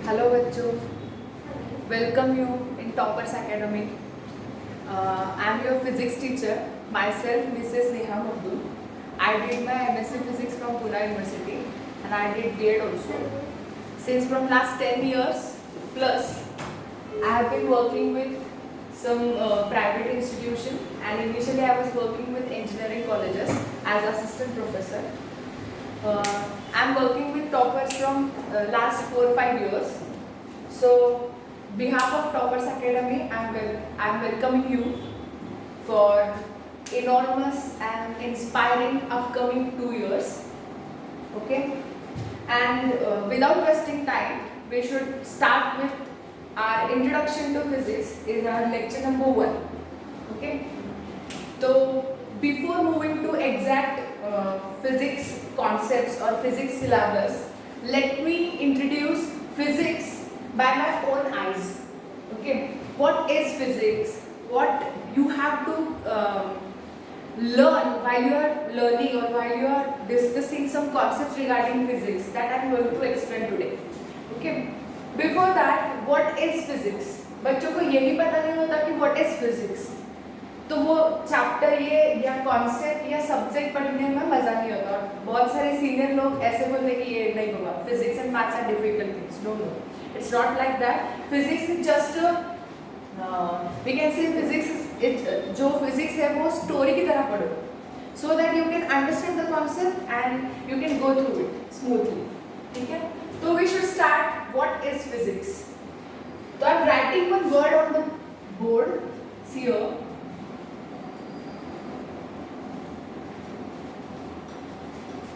Hello बच्चों, welcome you in Toppers Academy. I am your physics teacher, myself Mrs. Neha Mabdul. I did my MSc Physics from Pune University and I did B.Ed also. Since from last 10 years plus, I have been working with some private institution and initially I was working with engineering colleges as assistant professor. I'm working with toppers from last 4-5 years. So, behalf of Toppers Academy, I'm welcoming you for enormous and inspiring upcoming 2 years. Okay, and without wasting time, we should start with our introduction to physics. Is our lecture number 1. Okay, so before moving to exact physics concepts or physics syllabus, let me introduce physics by my own eyes. Okay, what is physics? What you have to learn while you are learning or while you are discussing some concepts regarding physics that I am going to explain today. Okay, before that, what is physics? बच्चों को यही पता नहीं होता कि what is physics. तो वो chapter ये या कॉन्सेप्ट या सब्जेक्ट पढ़ने में मजा नहीं होता और बहुत सारे सीनियर लोग ऐसे बोलते हैं कि ये नहीं होगा, physics and maths are difficult things. No no, it's not like that. Physics is just we can say physics जो फिजिक्स है वो स्टोरी की तरह पढ़ो so that you can understand the concept and you can go through it smoothly. ठीक है, तो we should start. What is physics? तो I am writing one word on the board. See here.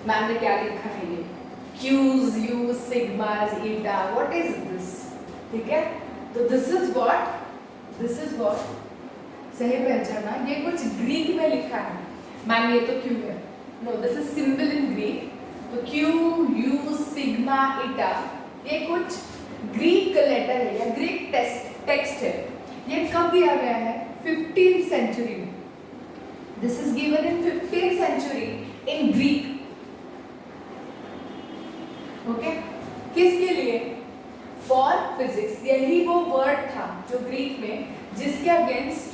Ma'am ने क्या लिखा है? ये क्यूज, यूज, sigmas, eta. What is this? ठीक है, तो दिस इज व्हाट सही पहचाना. ये कुछ ग्रीक में लिखा है. मैम ये तो क्यू है. No, this is symbol in Greek. तो क्यू, यूज, सिग्मा, ईटा ये कुछ ग्रीक लेटर है या ग्रीक टेक्स्ट है. ये कब दिया गया है? 15th सेंचुरी में. This is given in 15th century in Greek. Okay, किसके लिए? For physics. यही वो वर्ड था जो ग्रीक में जिसके अगेंस्ट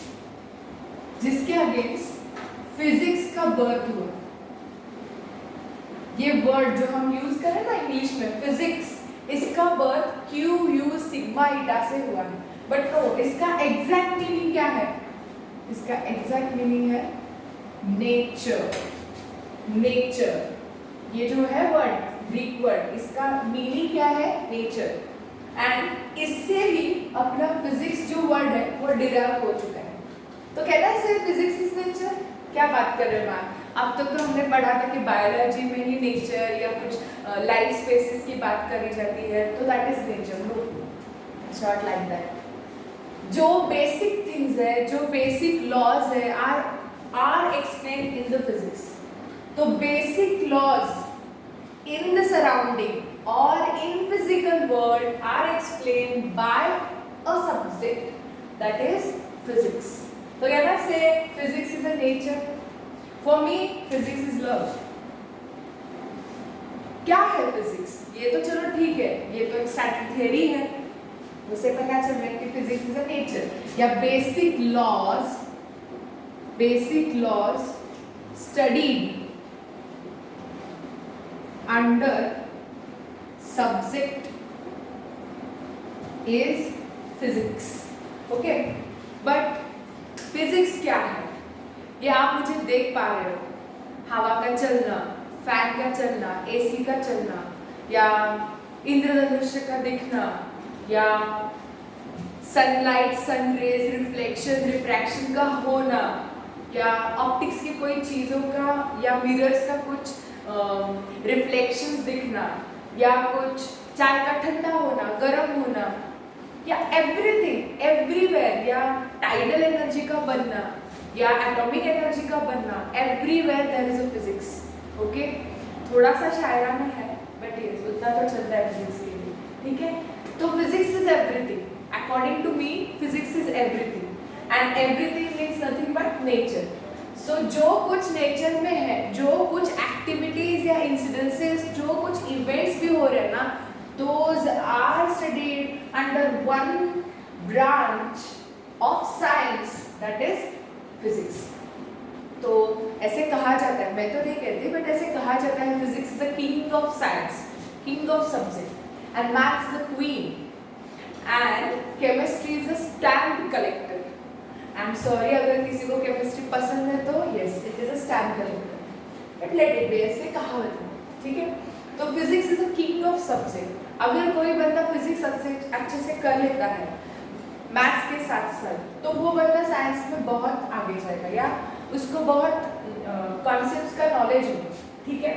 फिजिक्स का बर्थ हुआ. ये वर्ड जो हम यूज करें ना इंग्लिश में फिजिक्स, इसका बर्थ क्यू, यू, सिग्मा, ईटा से हुआ है. बट नो, इसका एग्जैक्ट मीनिंग क्या है? इसका एग्जैक्ट मीनिंग है नेचर. नेचर ये जो है वर्ड, ग्रीक वर्ड, इसका मीनिंग क्या है? नेचर. एंड इससे ही अपना फिजिक्स जो वर्ड है वो डिराइव हो चुका है. तो कहना है सिर्फ फिजिक्स इज नेचर. क्या बात कर रहे हो मैम? अब तक तो हमने पढ़ा था कि बायोलॉजी में ही नेचर या कुछ लाइफ स्पेसिस की बात करी जाती है, तो that is nature. No, it's not like that. जो बेसिक थिंग्स है, जो बेसिक लॉज है are explain in the physics. तो basic laws in the surrounding or in physical world are explained by a subject that is physics. So can I say physics is a nature? For me, physics is love. क्या है physics? ये तो चलो ठीक है, ये तो एक static theory है, उससे पता चल रहा है कि physics is a nature. या basic laws studied under subject is physics. Okay, but physics क्या है? ये आप मुझे देख पा रहे हो. हवा का चलना, फैन का चलना, एसी का चलना, या इंद्रधनुष का दिखना, या सनलाइट, सनरेज, रिफ्लेक्शन, रिफ्रैक्शन का होना, या ऑप्टिक्स की कोई चीज़ों का या मिरर्स का कुछ रिफ्लेक्शंस दिखना, या कुछ चाय का ठंडा होना, गर्म होना, या एवरीथिंग एवरीवेयर, या टाइडल एनर्जी का बनना या एटॉमिक एनर्जी का बनना, everywhere there is a physics. Okay, थोड़ा सा शायराना है बट ये उतना तो चलता है फिजिक्स के लिए. ठीक है, तो physics is everything. According to me physics is everything and everything means nothing but nature. So जो कुछ नेचर में है, जो कुछ एक्टिविटीज या इंसिडेंसेस, जो कुछ इवेंट्स भी हो रहे हैं ना, those are studied under one branch of science, that is physics. तो ऐसे कहा जाता है, मैं तो नहीं कहती बट ऐसे कहा जाता है, physics is the king of science, king of subject, and maths is the queen, and chemistry is the stamp collector. I am sorry अगर किसी को केमिस्ट्री पसंद है तो yes it is a stamp collector, but let it be, ऐसे कहावत है, ठीक है. तो physics is the king of subject. अगर कोई बंदा फिजिक्स अच्छे से कर लेता है मैथ्स के साथ साथ, तो वो बंदा साइंस में बहुत आगे जाएगा, या उसको बहुत कॉन्सेप्ट्स का नॉलेज हो, ठीक है.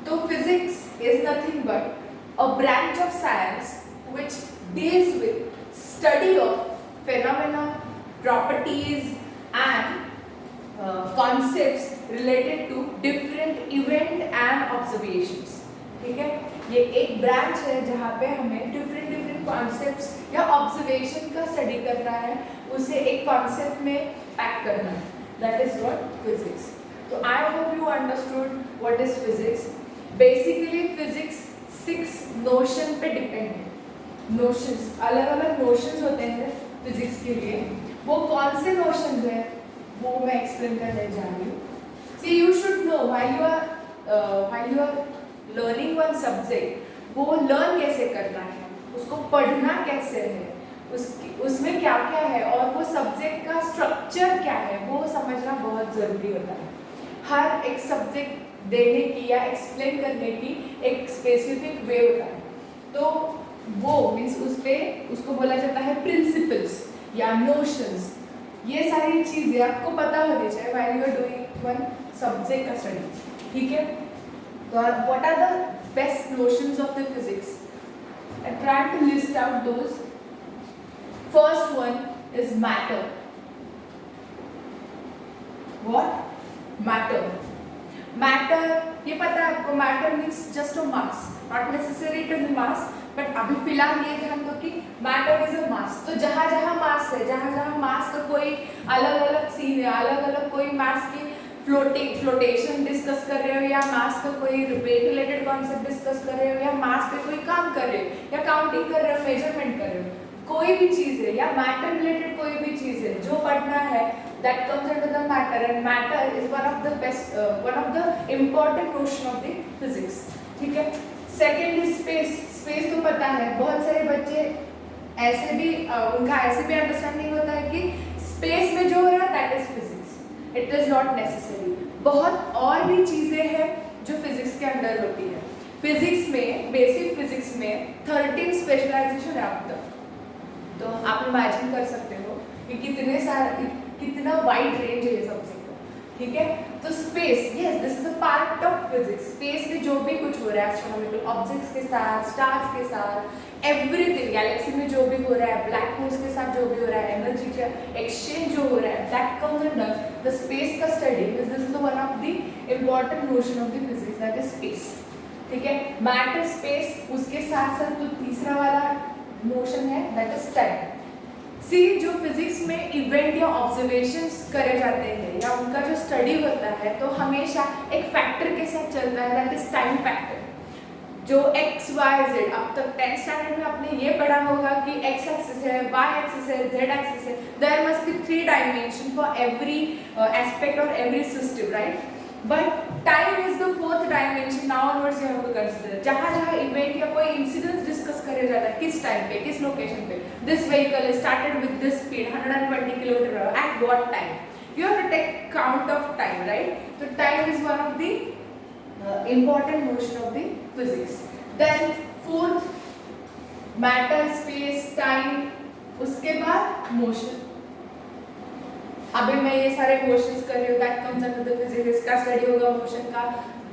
तो physics is nothing but a branch of science which deals with study of phenomena, properties and concepts related to different event and observations, ठीक है. ये एक ब्रांच है जहाँ पे हमें डिफरेंट कॉन्सेप्ट्स या ऑब्जर्वेशन का स्टडी करना है, उसे एक कॉन्सेप्ट में पैक करना है, दैट इज व्हाट फिजिक्स. तो I hope you understood what is physics. Basically physics 6 notion पे डिपेंड है. नोशंस, अलग अलग नोशंस होते हैं फिजिक्स के लिए. वो कौन से नोशंस हैं वो मैं एक्सप्लेन करने जा रही हूँ. See you should know while you are learning one subject, वो लर्न कैसे करना है, उसको पढ़ना कैसे है, उसमें क्या क्या है, और वो सब्जेक्ट का स्ट्रक्चर क्या है, वो समझना बहुत ज़रूरी होता है. हर एक सब्जेक्ट देने की या एक्सप्लेन करने की एक स्पेसिफिक वे होता है. तो वो मीन्स उसको बोला जाता है प्रिंसिपल्स या नोशंस. ये सारी चीज़ें आपको पता होनी चाहिए while you are doing one subject का स्टडी, ठीक है. तो what are the best notions of the physics? I try to list out those. First one is matter. What? Matter. Matter, ये पता है आपको, matter means just a mass, not necessary to be mass, but अभी फिलहाल ये ध्यान दो कि matter is a mass. तो जहाँ जहाँ mass है, जहाँ जहाँ mass का कोई अलग अलग सीन है, अलग अलग कोई mass की फ्लोटेशन डिस्कस कर रहे हो, या मास का कोई वेट रिलेटेड कॉन्सेप्ट डिस्कस कर रहे हो, या मास पे कोई काम कर रहे हो, या काउंटिंग कर रहे हो, मेजरमेंट कर रहे हो, कोई भी चीज़ है या मैटर रिलेटेड कोई भी चीज़ है जो पढ़ना है, that comes under the matter. And matter is one of the important notion of the physics, ठीक है. Second is space. स्पेस तो पता है, बहुत सारे बच्चे ऐसे भी उनका ऐसे भी अंडरस्टैंडिंग होता है कि स्पेस में जो हो रहा है that is physics. It is not necessary. बहुत और भी चीज़ें हैं जो फिजिक्स के अंदर होती है. फिजिक्स में, बेसिक फिजिक्स में 13 स्पेशलाइजेशन है अब तक. तो आप इमेजिन कर सकते हो कि कितना वाइड रेंज है ये सब्जेक्ट का, ठीक है. तो space, yes this is a part of physics. Space में जो भी कुछ हो रहा है एस्ट्रोनॉमिकल ऑब्जेक्ट्स के साथ, स्टार्स के साथ, एवरीथिंग, गैलेक्सी में जो भी हो रहा है, ब्लैक होल्स के साथ जो भी हो रहा है, एनर्जी का एक्सचेंज जो हो रहा है, that comes under the space का study. This is one of the important notion of the physics, that is space, ठीक है. मैटर, स्पेस, उसके साथ साथ जो तीसरा वाला नोशन है दैट इज टाइम. सी, जो फिजिक्स में इवेंट या ऑब्जर्वेशंस करे जाते हैं या उनका जो स्टडी होता है, तो हमेशा एक फैक्टर के साथ चलता है, दैट इज टाइम फैक्टर. जो x, y, z, अब तक 10th स्टैंडर्ड में आपने ये पढ़ा होगा कि x एक्सिस है, y एक्सिस है, z एक्सिस है. There must be 3 dimension for every aspect और every system, right. But time is the 4th dimension. Now onwards you have to consider जहाँ जहाँ इवेंट या कोई इंसिडेंस डिस्कस करे जाता है, किस टाइम पे, किस लोकेशन पे, this vehicle started with this speed 120 kilometre at what time, you have to take count of time, right. तो time is one of the important notion of the physics. Then fourth, matter, space, time, उसके बाद motion. अभी मैं ये सारे questions कर रही हूँ, that comes under the physics. इसका स्टडी होगा मोशन का,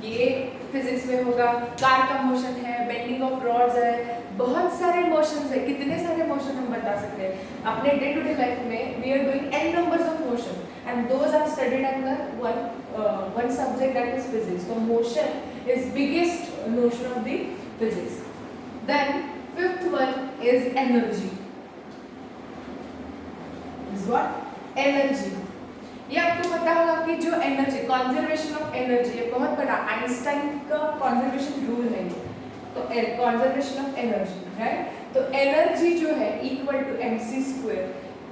ये फिजिक्स में होगा. कार का मोशन है, बेंडिंग ऑफ रॉड्स है, बहुत सारे मोशंस है. कितने सारे मोशन हम बता सकते हैं अपने डे टू डे लाइफ में. We are doing n numbers of motion and those are studied under one subject, that is physics. So motion is biggest notion of the physics. Then fifth one is energy. Is what? Energy. ये आपको पता होगा कि जो energy, conservation of energy, ये बहुत बड़ा Einstein का कंजर्वेशन रूल है ये. तो कंजर्वेशन ऑफ एनर्जी, राइट. तो एनर्जी जो है इक्वल टू mc²।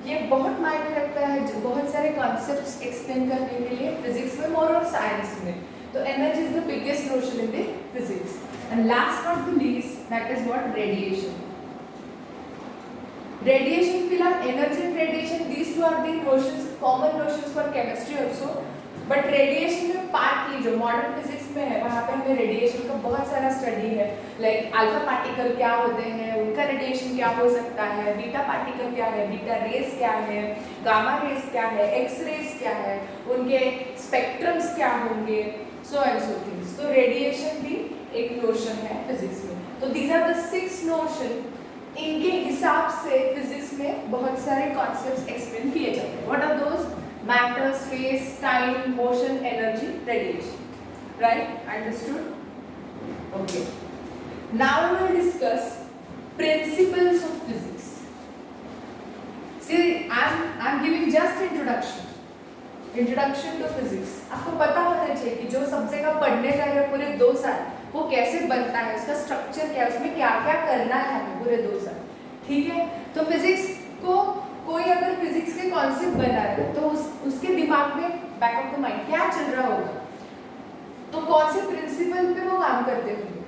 ये बहुत मायने रखता है बहुत सारे कॉन्सेप्ट्स एक्सप्लेन करने के लिए फिजिक्स में और साइंस में। तो energy is the biggest notion in the physics. And last not the least that is what radiation. Radiation फिलहाल energy and radiation these two are the notions common notions for chemistry also. But radiation में partly जो modern physics में है वहाँ पे हमें radiation का बहुत सारा स्टडी है। लाइक अल्फा पार्टिकल क्या होते हैं, उनका रेडिएशन क्या हो सकता है, बीटा पार्टिकल क्या है, बीटा रेस क्या है, गामा रेस क्या है, एक्स रेस क्या है, उनके स्पेक्ट्रम्स क्या होंगे, सो एंड सो थिंग्स। तो रेडिएशन भी एक नोशन है फिजिक्स में। तो दीज आर द 6 नोशन। इनके हिसाब से फिजिक्स में बहुत सारे कॉन्सेप्ट्स एक्सप्लेन किए जाते हैं। What are those? matter, space, time, motion, energy, radiation. Right? Understood? Okay. Now we will discuss principles of physics. See, I'm giving just introduction. Introduction to physics. आपको पता होना चाहिए कि जो सब्जेक्ट आप पढ़ने जा रहे हो पूरे 2 साल वो कैसे बनता है, उसका स्ट्रक्चर क्या है, उसमें क्या क्या करना है हमें पूरे 2 साल। ठीक है? तो फिजिक्स को कोई अगर फिजिक्स के कॉन्सेप्ट बना रहे तो उसके दिमाग में बैक ऑफ द माइंड क्या चल रहा होगा, तो कौन से प्रिंसिपल पे वो काम करते होंगे।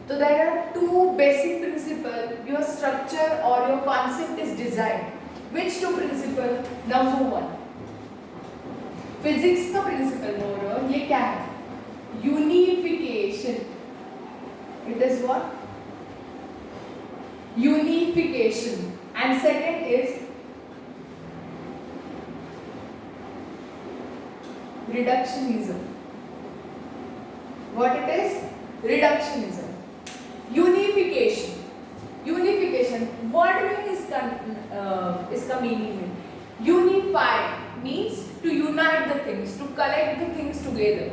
तो there are 2 basic principle your structure और your concept is design. Which 2 principle? Number 1 physics का प्रिंसिपल मोर ये क्या है? Unification. It is what? Unification. And second is reductionism. What it is? Reductionism. Unification. Unification. What mean इसका meaning है? Unify means to unite the things, to collect the things together.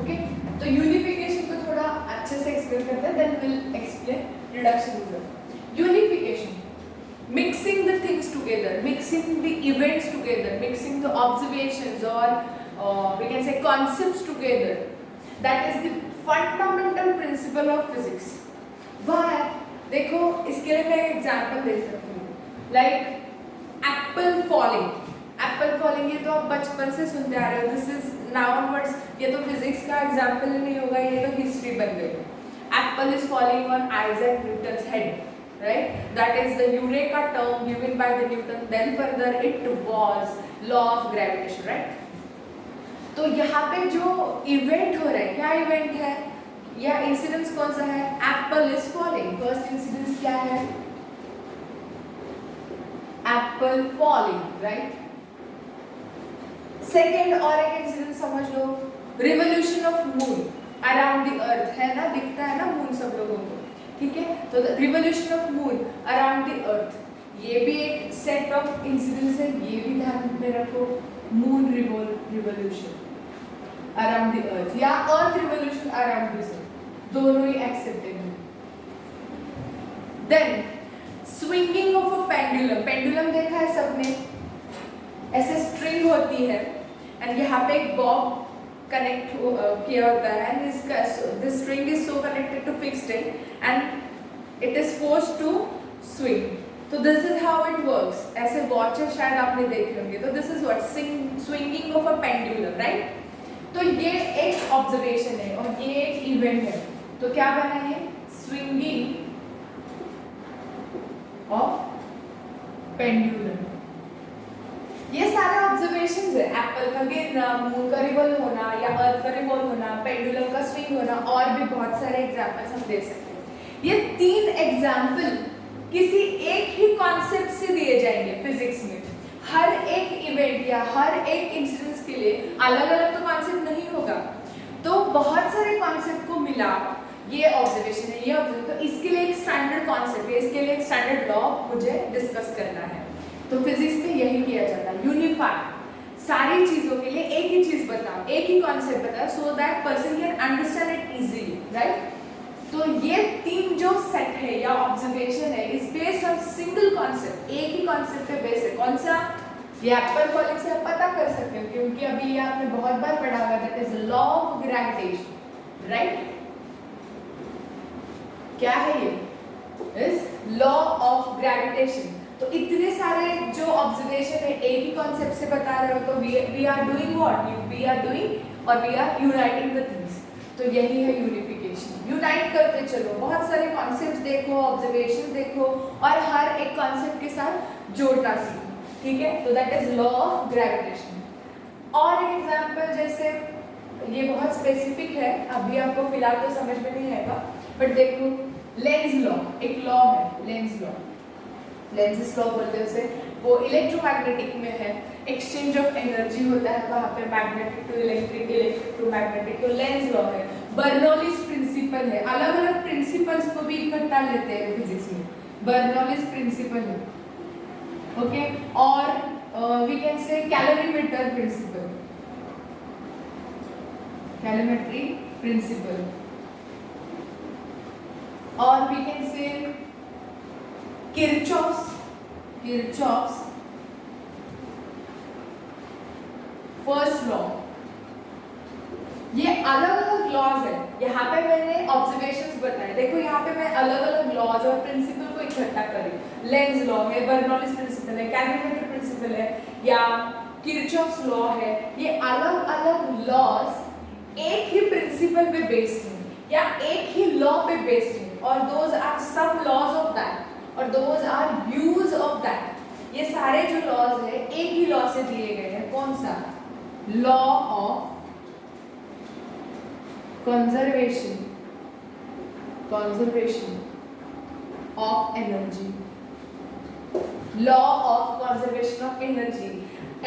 Okay? तो unification को थोड़ा अच्छे से explain करते हैं, then we'll explain reductionism. Unification. Mixing the things together, mixing the events together, mixing the observations or we can say concepts together. That is the fundamental principle of physics. Why? देखो इसके लिए मैं example दे सकती हूँ, like apple falling. Apple falling ये तो आप बचपन से सुनते आ रहे हो. This is now onwards. ये तो फिजिक्स का एग्जांपल नहीं होगा, ये तो हिस्ट्री बन गई. Apple is falling on Isaac Newton's head, right? That is the Eureka term given by the Newton. Then further it was law of gravitation, right? तो यहाँ पे जो इवेंट हो रहा है, क्या इवेंट है या इंसिडेंस कौन सा है? Apple is falling. First incidence क्या है? Apple falling, right? सेकेंड और एक इंसिडेंस समझ लो, revolution of moon around the earth. है ना, दिखता है ना मून सब लोगों को, ठीक है? तो revolution of moon around the अर्थ, ये भी एक सेट ऑफ इंसिडेंस है, ये भी ध्यान में रखो. Moon revolution around the earth या earth revolution around the sun, दोनों ही एक्सेप्टेड है. Then swinging of a pendulum. Pendulum देखा है सबने, ऐसे स्ट्रिंग होती है एंड यहाँ पे एक बॉब कनेक्ट किया होता है एंड इसका this string is so connected to fixed end it is forced to swing. तो this is how it works. ऐसे वॉचेस शायद आपने देखे होंगे. तो this is what swinging of a pendulum, right? तो ये एक ऑब्जर्वेशन है और ये एक इवेंट है. तो क्या बना है? Swinging of pendulum. ये सारे ऑब्जर्वेशंस है. एप्पल का गिरना, मून का रिवॉल्व होना या अर्थ का रिवॉल्व होना, पेंडुलम का स्विंग होना, और भी बहुत सारे एग्जांपल्स हम दे सकते हैं. ये 3 एग्जांपल किसी एक ही कॉन्सेप्ट से दिए जाएंगे फिजिक्स में. हर एक इवेंट या हर एक इंसिडेंस के लिए अलग अलग तो कॉन्सेप्ट नहीं होगा. तो बहुत सारे कॉन्सेप्ट को मिला ये ऑब्जर्वेशन है, ये ऑब्जर्व. तो इसके लिए एक स्टैंडर्ड कॉन्सेप्ट है, इसके लिए एक स्टैंडर्ड लॉ मुझे डिस्कस करना है. तो फिजिक्स में यही किया जाता है, यूनिफाई. सारी चीजों के लिए एक ही चीज बताओ, एक ही कॉन्सेप्ट बताओ, so that person can understand it easily, right? तो ये 3 जो सेट है या ऑब्जर्वेशन है is based on single concept. एक ही कॉन्सेप्ट पे बेस्ड है. कौन सा? ये एप्पल फॉलिंग से आप पता कर सकते हो क्योंकि अभी ये आपने बहुत बार पढ़ा होगा. That is law of gravitation, right? क्या है ये? Is law of gravitation. तो इतने सारे जो ऑब्जर्वेशन है एक ही कॉन्सेप्ट से बता रहे हो, तो we are doing what, we are doing और we are uniting the things. तो यही है यूनिफिकेशन, यूनाइट करते चलो, बहुत सारे कॉन्सेप्ट देखो, ऑब्जर्वेशन देखो और हर एक कॉन्सेप्ट के साथ जोड़ना सीखो, ठीक है। तो that is law of gravitation. और एक एग्जांपल, जैसे ये बहुत स्पेसिफिक है, अभी आपको फिलहाल तो समझ में नहीं आएगा, बट देखो लेंस लॉ, एक लॉ है लेंस लॉ, लेंस लॉ बोलते हैं उसे, वो इलेक्ट्रोमैग्नेटिक में है, एक्सचेंज ऑफ एनर्जी होता है वहाँ पे, magnetic to electric, electric to magnetic, तो लेंस लॉ है। बर्नौलीज प्रिंसिपल है, अलग अलग प्रिंसिपल्स को भी इकट्ठा लेते हैं फिजिक्स में, बर्नौलीज प्रिंसिपल है, ओके। और we can say calorimeter principle, calorimetry principle, और we can say Kirchhoff's first law. ये अलग अलग लॉज है, यहाँ पे मैंने ऑब्जर्वेशंस बताए, देखो यहाँ पे मैं अलग अलग लॉज और प्रिंसिपल को इकट्ठा करी, लेंस लॉ है, बर्नौलीज प्रिंसिपल है, कैलोरीमीटर प्रिंसिपल है, या किरचॉफ्स लॉ है। ये अलग अलग लॉज एक ही प्रिंसिपल पे बेस्ड हैं या एक ही लॉ पे बेस्ड हैं, और दोज आर सब लॉज ऑफ दैट और those are views of that. ये सारे जो लॉज है एक ही लॉ से दिए गए हैं, कौन सा, law of conservation of energy, law of conservation of energy.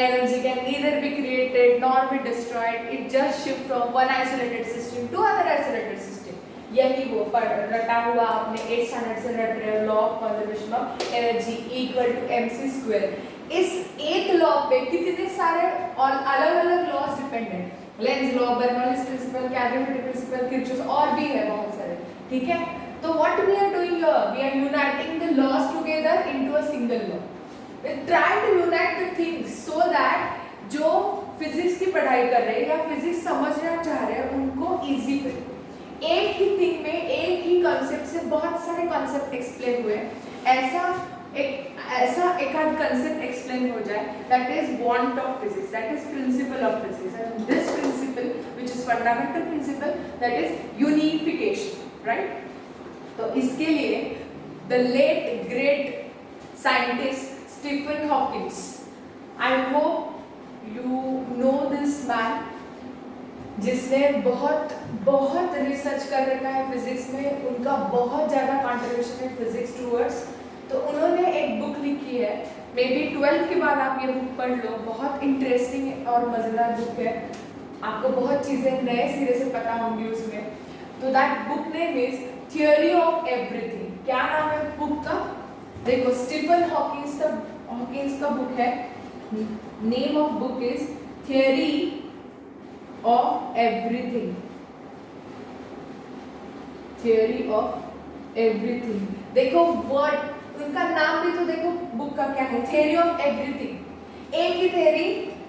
Energy can neither be created nor be destroyed, it just shift from one isolated system to another isolated system। यही वो रटा हुआ आपने 8th स्टैंडर्ड से रट रहे हो, law of conservation of energy equal to mc²। इस एक लॉ पे कितने सारे और अलग अलग laws dependent, Lenz law, Bernoulli's principle, calorimeter principle, Kirchhoff, और भी है बहुत सारे, ठीक है। तो what we are doing here, we are uniting the laws together into a single law. We try to unite the things so that जो physics की पढ़ाई कर रहे हैं या फिजिक्स समझना चाह रहे हैं उनको इजी पड़े। एक ही थिंग में एक ही कॉन्सेप्ट से बहुत सारे कॉन्सेप्ट एक्सप्लेन हुए, ऐसा एक आध कॉन्सेप्ट एक्सप्लेन हो जाए, that is want of physics, that is principle of physics, and this principle which is fundamental principle, that is unification, right. तो इसके लिए the late great scientist Stephen Hawking, I hope you know this man, जिसने बहुत research कर रखा है physics में, उनका बहुत ज़्यादा कंट्रीब्यूशन है फिजिक्स टूवर्ड्स। तो उन्होंने एक बुक लिखी है, मे बी 12th के बाद आप ये बुक पढ़ लो, बहुत इंटरेस्टिंग और मज़ेदार बुक है, आपको बहुत चीज़ें नए सिरे से पता होंगी उसमें। तो that book name is theory of everything. क्या नाम है बुक का, देखो स्टीफन हॉकिंस का बुक है, name of book is theory of everything, theory of everything. देखो वर्ड, उनका नाम भी तो देखो बुक का क्या है, थियोरी ऑफ एवरीथिंग। एक ही थियोरी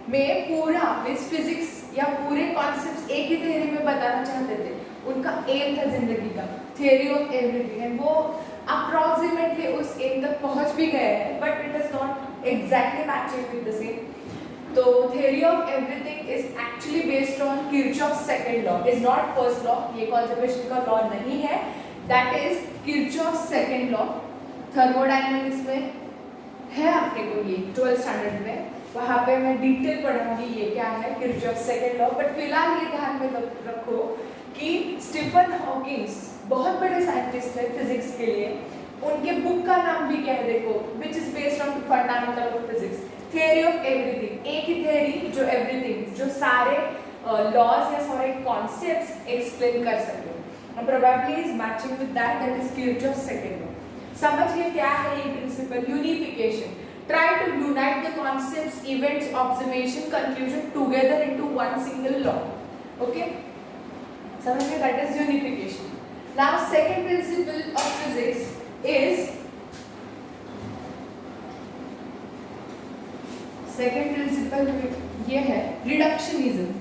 में पूरा फिजिक्स या पूरे कॉन्सेप्ट्स एक ही थियोरी में बताना चाहते थे, उनका एम था जिंदगी का, थियोरी ऑफ एवरीथिंग, एंड वो अप्रॉक्सीमेटली उस एम तक पहुंच भी गए हैं, but it is not exactly matching with the same. तो theory of everything is actually based on Kirchhoff's second law, is not first law, ये कंजर्वेशन का लॉ नहीं है, that is Kirchhoff's second law. Thermodynamics में है अपने को ये 12th स्टैंडर्ड में, वहाँ पे मैं डिटेल पढ़ाऊंगी ये क्या है किरचॉफ्स सेकंड लॉ। बट फिलहाल ये ध्यान में रखो कि स्टीफन हॉकिंस बहुत बड़े साइंटिस्ट है फिजिक्स के लिए, उनके बुक का नाम भी क्या है देखो, which is based on fundamental of physics, theory of everything. एक ही थियोरी जो एवरीथिंग, जो सारे लॉज या सारे कॉन्सेप्ट्स एक्सप्लेन कर सके, और probably is matching with that, that is Kirchhoff's second law. समझिए क्या है ये प्रिंसिपल, unification. Try to unite the concepts, events, observation, conclusion together into one single law. Okay? समझ में, that is unification. Now, second principle of physics is, second principle ये है reductionism.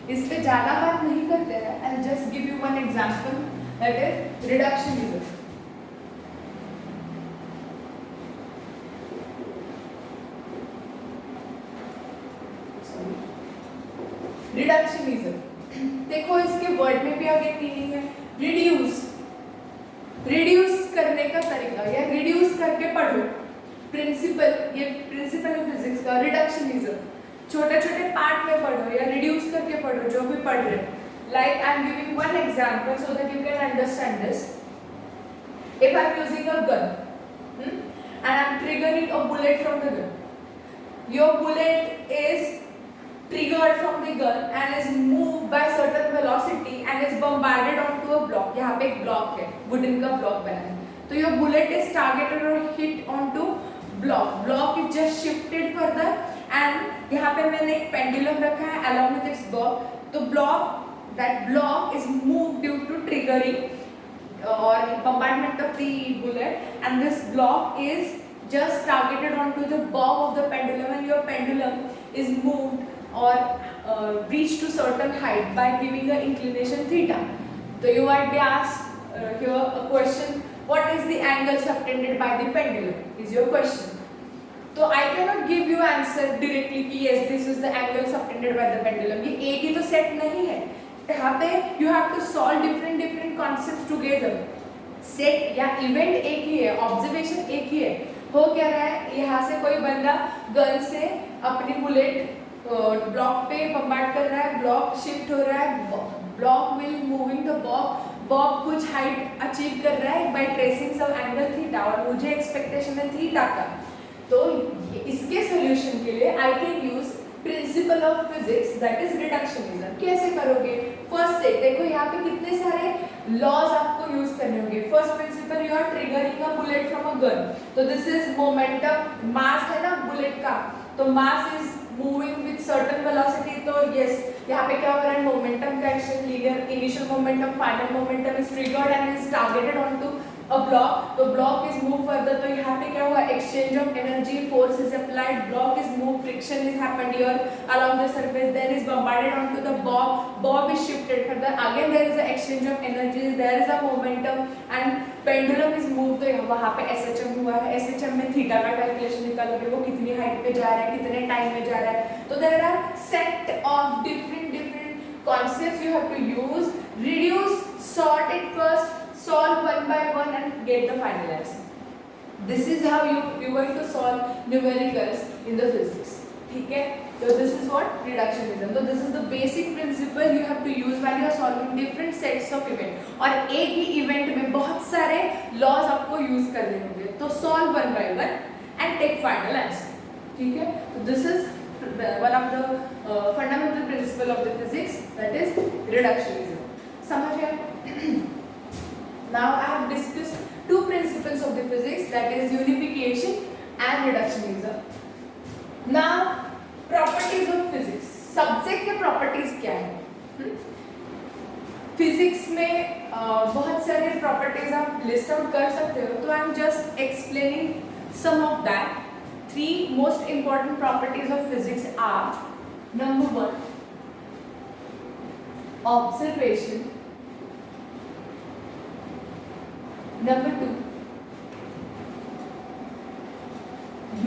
इस पे ज़्यादा बात नहीं करते हैं, I'll just give you one example, that is reductionism. Reductionism, देखो इसके वर्ड में भी अगेन मीनिंग है रिड्यूस, रिड्यूस करने का तरीका या रिड्यूस करके पढ़ो। प्रिंसिपल, ये प्रिंसिपल है फिजिक्स का रिडक्शनिज्म, छोटे छोटे पार्ट में पढ़ो या रिड्यूस करके पढ़ो जो भी पढ़ रहे हो। Like I am giving one example so that you can understand this. If I am using a gun and I am triggering a bullet from the gun. Your bullet is triggered from the gun and is moved by certain velocity and is bombarded onto a block. यहाँ पे एक block है, wooden का block बना है. तो your bullet is targeted or hit onto block. Block is just shifted further and यहाँ पे मैंने एक pendulum रखा है along with its block. तो that block is moved due to triggering or bombardment of the bullet, and this block is just targeted onto the bob of the pendulum, and your pendulum is moved or reached to certain height by giving an inclination theta. So you might be asked here a question, what is the angle subtended by the pendulum is your question. So I cannot give you answer directly कि yes this is the angle subtended by the pendulum. ये एक ही तो set नहीं है, यहाँ पे you have to solve different concepts together. Set या event एक ही है, ऑब्जर्वेशन एक ही है। हो क्या रहा है, यहाँ से कोई बंदा गन से अपनी बुलेट ब्लॉक पे बम्बार्ड कर रहा है, ब्लॉक शिफ्ट हो रहा है, block will moving the bob कुछ हाइट अचीव कर रहा है by tracing some angle theta, और मुझे एक्सपेक्टेशन है थीटा का। तो इसके सोल्यूशन के लिए I can use principal of physics that is reductionism. कैसे करोगे? फर्स्ट से देखो यहाँ पे कितने सारे लॉज आपको यूज करने होंगे। First principle, you are triggering a bullet from a gun, तो दिस इज मोमेंटम, मास है ना बुलेट का, तो mass is moving with certain velocity. तो यस यहाँ पे क्या हो रहा है, मोमेंटम का exchange, linear initial momentum final momentum is triggered and is targeted onto a block, तो block is moved further, तो यहाँ पे क्या हुआ, exchange of energy, force is applied, block is moved, friction is happened here along the surface, then is bombarded onto the bob is shifted further, again there is a exchange of energies, there is a momentum and pendulum is moved। तो वहाँ पे SHM हुआ है, SHM में theta का calculation निकालोगे, वो कितनी हाइट पे जा रहा है, कितने टाइम में जा रहा है। तो there are set of different concepts you have to use, reduce, sort it first, solve one by one and get the final answer. This is how you going to solve numericals in the physics. ठीक है? So this is what reductionism. So this is the basic principle you have to use while you are solving different sets of event. और एक ही event में बहुत सारे laws आपको use करने होंगे. तो solve one by one and take final answer. ठीक है? So this is one of the fundamental principle of the physics, that is reductionism. समझ गए? Now I have discussed two principles of the physics, that is unification and reductionism. Now properties of physics, subject के properties क्या है? Physics में बहुत सारे properties आप list out कर सकते हो, तो I am just explaining some of that. Three most important properties of physics are: number one, observation. Number two,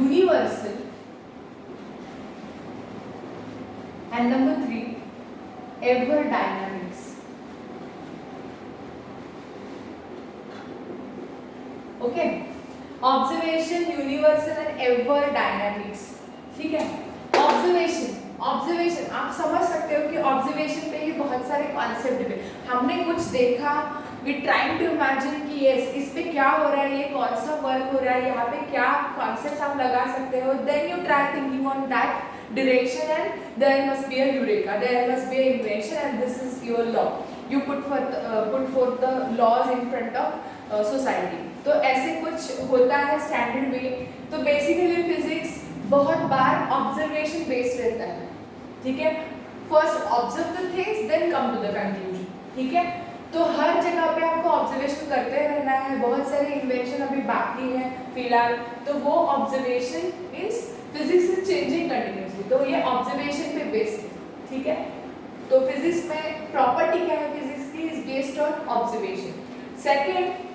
universal, and number three, ever dynamics. Okay, observation, universal and ever dynamics. ठीक है? Observation आप समझ सकते हो कि observation पे ही बहुत सारे कॉन्सेप्ट है। हमने कुछ देखा, वी ट्राइंग टू इमेजिन कि यस इस पे क्या हो रहा है, ये कौन सा वर्क हो रहा है, यहाँ पे क्या कॉन्सेप्ट आप लगा सकते हो, then you try thinking on that direction and there must be a eureka, there must be a invention and this is your law. You put forth the laws in front of society. तो ऐसे कुछ होता है standard वे। तो basically physics बहुत बार observation based रहता है। ठीक है? First observe the things then come to the conclusion. ठीक है? तो हर जगह पे आपको ऑब्जर्वेशन करते रहना है। बहुत सारे इन्वेंशन अभी बाकी है फिलहाल, तो वो observation means physics is changing continuously, तो ये ऑब्जर्वेशन पे बेस्ड है। ठीक है? तो फिजिक्स में प्रॉपर्टी क्या है फिजिक्स की, is based on observation. Second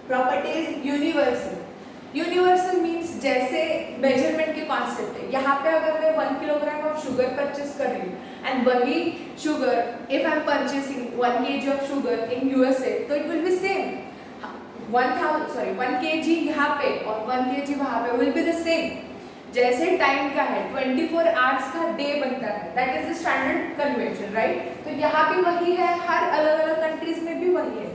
property is universal. Universal means जैसे मेजरमेंट के कॉन्सेप्ट है, यहाँ पे अगर मैं 1 किलोग्राम ऑफ शुगर परचेस कर रही हूँ एंड वही sugar if I am purchasing 1 kg of sugar in USA तो it will be same 1 kg यहाँ पे और 1 kg वहाँ पे विल बी द सेम। जैसे टाइम का है 24 आवर्स का डे बनता है, that is the standard convention, right. तो यहाँ भी वही है, हर अलग अलग कंट्रीज में भी वही है,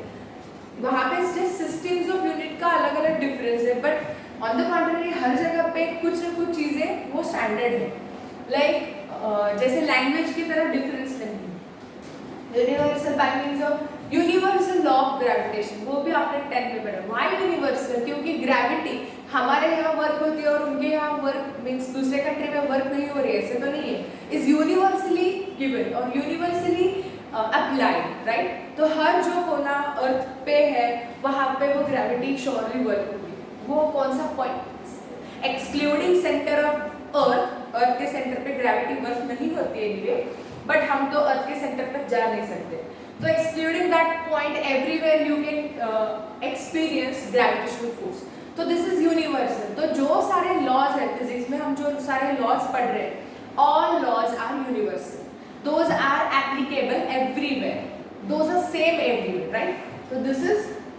वहाँ पे जस्ट सिस्टम्स ऑफ यूनिट का अलग अलग डिफरेंस है, बट ऑन द कॉन्ट्ररी हर जगह पे कुछ ना कुछ चीज़ें वो स्टैंडर्ड है। लाइक जैसे लैंग्वेज की तरह डिफरेंस नहीं, universal by means of universal law of gravitation, वो भी आपने 10 में पढ़ा। Why universal? क्योंकि ग्रेविटी हमारे यहाँ वर्क होती है और उनके यहाँ वर्क मींस दूसरे कंट्री में वर्क नहीं हो रही है, ऐसे तो नहीं है, इज यूनिवर्सली गिवन और यूनिवर्सली अप्लाइड, राइट। तो हर जो कोना अर्थ पे है वहाँ पे वो ग्रेविटी श्योरली वर्क होगी। वो कौन सा point, excluding centre of earth के सेंटर पे ग्रेविटी वर्क नहीं होती है एनीवे, बट हम तो अर्थ के सेंटर तक जा नहीं सकते, तो excluding that point everywhere you can experience gravitational force. तो दिस इज यूनिवर्सल। तो जो सारे लॉज है फिजिक्स में, हम जो सारे लॉज पढ़ रहे हैं, all laws are universal, those are applicable everywhere, those are same everywhere, right. तो this is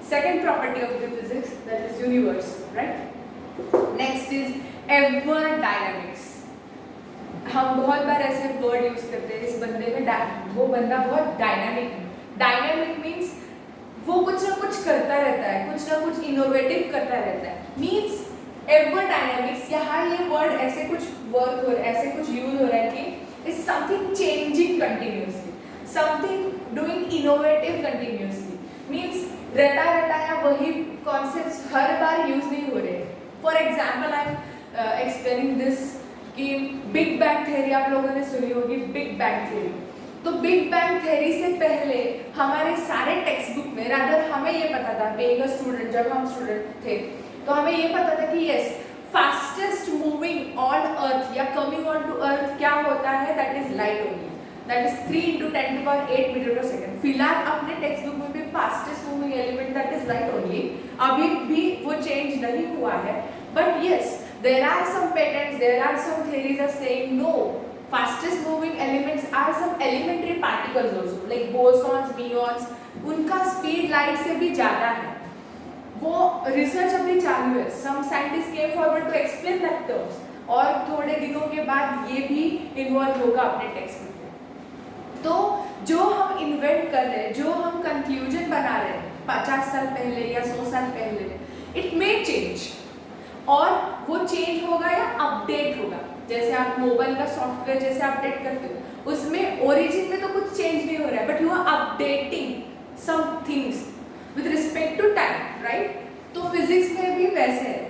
second property of the physics, that is universal, right. Next is ever dynamics. हम बहुत बार ऐसे वर्ड यूज करते हैं, इस बंदे में वो बंदा बहुत डायनामिक है। डायनामिक मीन्स वो कुछ ना कुछ करता रहता है, कुछ ना कुछ इनोवेटिव करता रहता है, मीन्स एवर डायनामिक्स। यहाँ ये वर्ड ऐसे कुछ वर्क हो, ऐसे कुछ यूज हो रहा है कि is something changing continuously, something doing innovative continuously, means रटा रटाया वही कॉन्सेप्ट्स हर बार यूज नहीं हो रहे। For example I am explaining this कि बिग बैंग थ्योरी आप लोगों ने सुनी होगी, बिग बैंग थ्योरी। तो बिग बैंग थ्योरी से पहले हमारे सारे टेक्स्ट बुक में, रादर हमें ये पता था, बीइंग अ स्टूडेंट, जब हम स्टूडेंट थे तो हमें ये पता था कि yes, fastest moving on earth या कमिंग ऑन टू अर्थ क्या होता है, that is light only, that is 3 × 10⁸ metre per second. फिलहाल अपने टेक्स्ट बुक में भी fastest moving element that is light only, अभी भी वो चेंज नहीं हुआ है, but yes there are some patterns, there are some theories are saying no, fastest moving elements are some elementary particles also, like bosons, muons, उनका speed light से भी ज़्यादा है। वो रिसर्च अभी चालू है, some scientists came forward to explain that terms, और थोड़े दिनों के बाद ये भी इन्वॉल्व होगा अपने टेक्स्ट में। तो जो हम इन्वेंट कर रहे हैं, जो हम कंक्लूजन बना रहे हैं 50 साल पहले या 100 साल पहले, इट मे चेंज, और वो चेंज होगा या अपडेट होगा। जैसे आप मोबाइल का सॉफ्टवेयर जैसे अपडेट करते हो, उसमें ओरिजिन में तो कुछ चेंज नहीं हो रहा है, but you are updating some things with respect to time, right. तो फिजिक्स में भी वैसे है,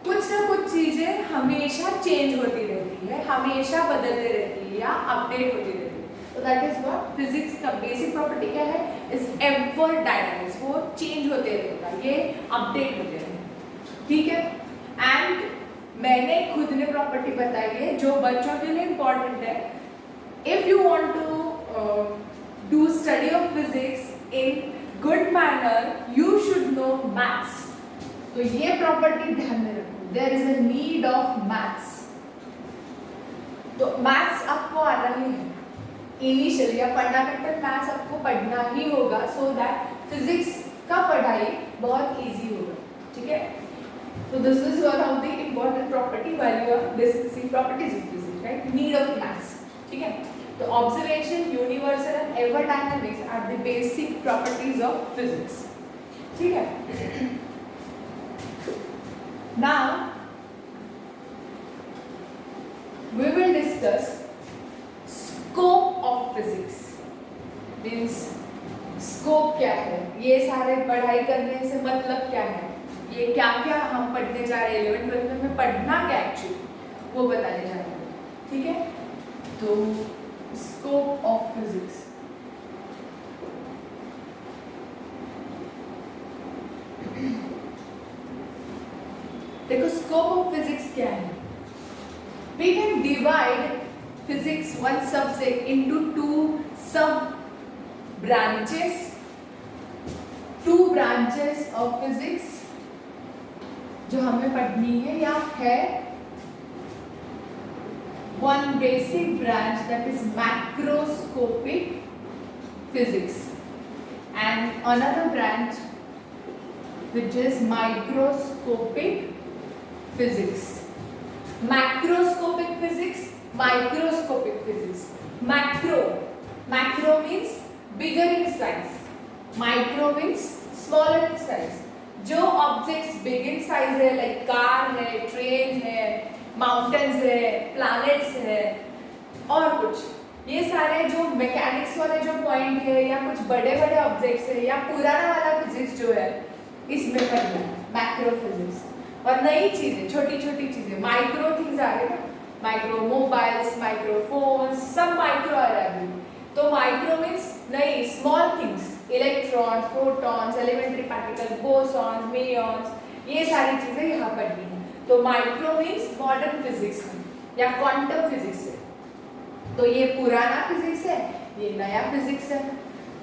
कुछ ना कुछ चीजें हमेशा चेंज होती रहती है, हमेशा बदलती रहती है या अपडेट होती रहती है। तो दैट इज व्हाट फिजिक्स का बेसिक प्रॉपर्टी क्या है, इज एवर डायनामिक्स, वो चेंज होते रहेगा, ये अपडेट होते रहेगा, ठीक है। एंड मैंने खुद ने प्रॉपर्टी बताई है जो बच्चों के लिए इंपॉर्टेंट है। If you want to do study of physics in good manner, you should know maths. तो ये प्रॉपर्टी ध्यान में रखो, there is a need of maths. तो मैथ्स आपको आना ही है, इनिशियल या फंडामेंटल मैथ्स आपको पढ़ना ही होगा, सो दैट फिजिक्स का पढ़ाई बहुत इजी होगा, ठीक है। So this is one of the important property while you are discussing properties of physics, right? Need of maths, ठीक है। तो observation, universal and ever dynamics are the basic properties of physics, ठीक है। Now we will discuss scope of physics, means scope क्या है, ये सारे पढ़ाई करने से मतलब क्या है, ये क्या क्या हम पढ़ने जा रहे हैं 11th 12th में पढ़ना क्या एक्चुअली, वो बताने जा रहे हैं, ठीक है। तो स्कोप ऑफ फिजिक्स, देखो स्कोप ऑफ फिजिक्स क्या है। We can divide physics one subject into 2 sub branches, 2 branches of physics, जो हमें पढ़नी है या है one basic branch that is macroscopic physics and another branch which is microscopic physics. Macroscopic physics, microscopic physics. Macro means bigger in size, micro means smaller in size. जो objects big in size है like car है, train है, mountains है, planets है और कुछ, ये सारे जो मैकेनिक्स वाले जो पॉइंट है या कुछ बड़े बड़े ऑब्जेक्ट्स है या पुराना वाला फिजिक्स जो है इसमें पढ़ना है मैक्रो फिजिक्स. और नई चीजें, छोटी छोटी चीजें, माइक्रो थिंग्स आ रहे ना, माइक्रो मोबाइल्स, माइक्रोफोन्स, सब माइक्रो आ रहा है. तो माइक्रो मीन्स नई small things, electrons, protons, elementary particle, bosons, muons, ये सारी चीजें यहाँ पढ़नी है. तो माइक्रो मीन्स मॉडर्न फिजिक्स या क्वांटम फिजिक्स है. तो ये पुराना फिजिक्स है, ये नया फिजिक्स है.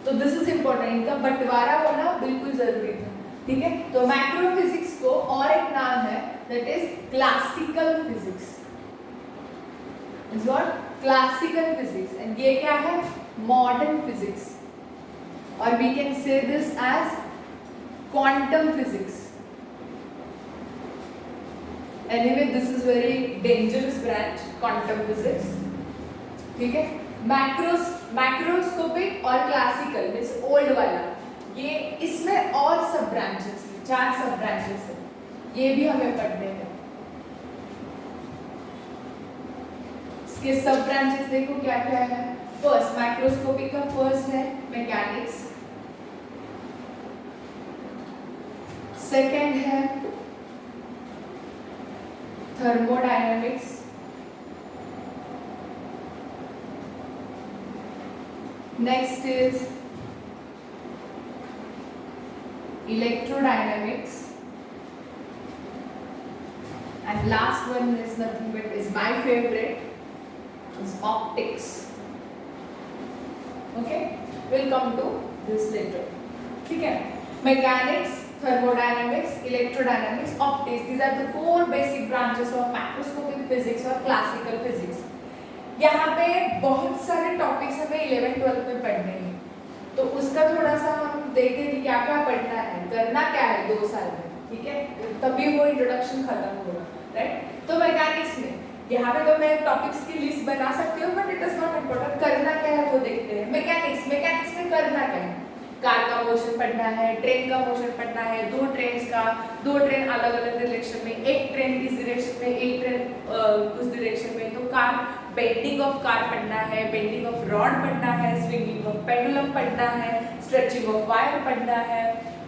तो दिस इज इम्पोर्टेंट, इनका बंटवारा होना बिल्कुल जरूरी था. ठीक है. तो मैक्रो फिजिक्स को और एक नाम है that is classical physics. Is what? Classical physics. And ये क्या है? Modern physics. और we can say this as quantum physics. Anyway, this is very dangerous branch, quantum physics. ठीक है. मैक्रोस्कोपिक और क्लासिकल मीन्स ओल्ड वाला, ये इसमें और सब ब्रांचेस, 4 सब ब्रांचेस है, ये भी हमें पढ़ने हैं. इसके सब ब्रांचेस देखो क्या क्या है. फर्स्ट मैक्रोस्कोपिक का फर्स्ट है मैकेनिक्स, सेकेंड है thermodynamics, next is electrodynamics, and last one is nothing but is my favorite, is optics. Okay, we'll come to this later. ठीक है. Mechanics, thermodynamics, electrodynamics, optics, these are the 4 basic branches of macroscopic physics और classical physics. यहाँ पे बहुत सारे topics हमें 11-12 में पढ़ने हैं, तो उसका थोड़ा सा हम देखते हैं कि क्या क्या पढ़ना है, करना क्या है 2 साल में. ठीक है. तभी वो इंट्रोडक्शन खत्म होगा. राइट. तो मैकेनिक्स में यहाँ पे तो मैं टॉपिक्स की लिस्ट बना सकती हूँ, but it is not important. करना क्या है वो देखते हैं. मैकेनिक्स में करना क्या है? कार का मोशन पढ़ना है, ट्रेन का मोशन पढ़ना है, 2 ट्रेन अलग अलग डायरेक्शन में, एक ट्रेन इस डायरेक्शन में, एक ट्रेन उस डायरेक्शन में. तो कार, बेंडिंग ऑफ कार पढ़ना है, बेंडिंग ऑफ रॉड पढ़ना है, स्विंगिंग ऑफ पेंडुलम पढ़ना है, स्ट्रेचिंग ऑफ वायर पढ़ना है,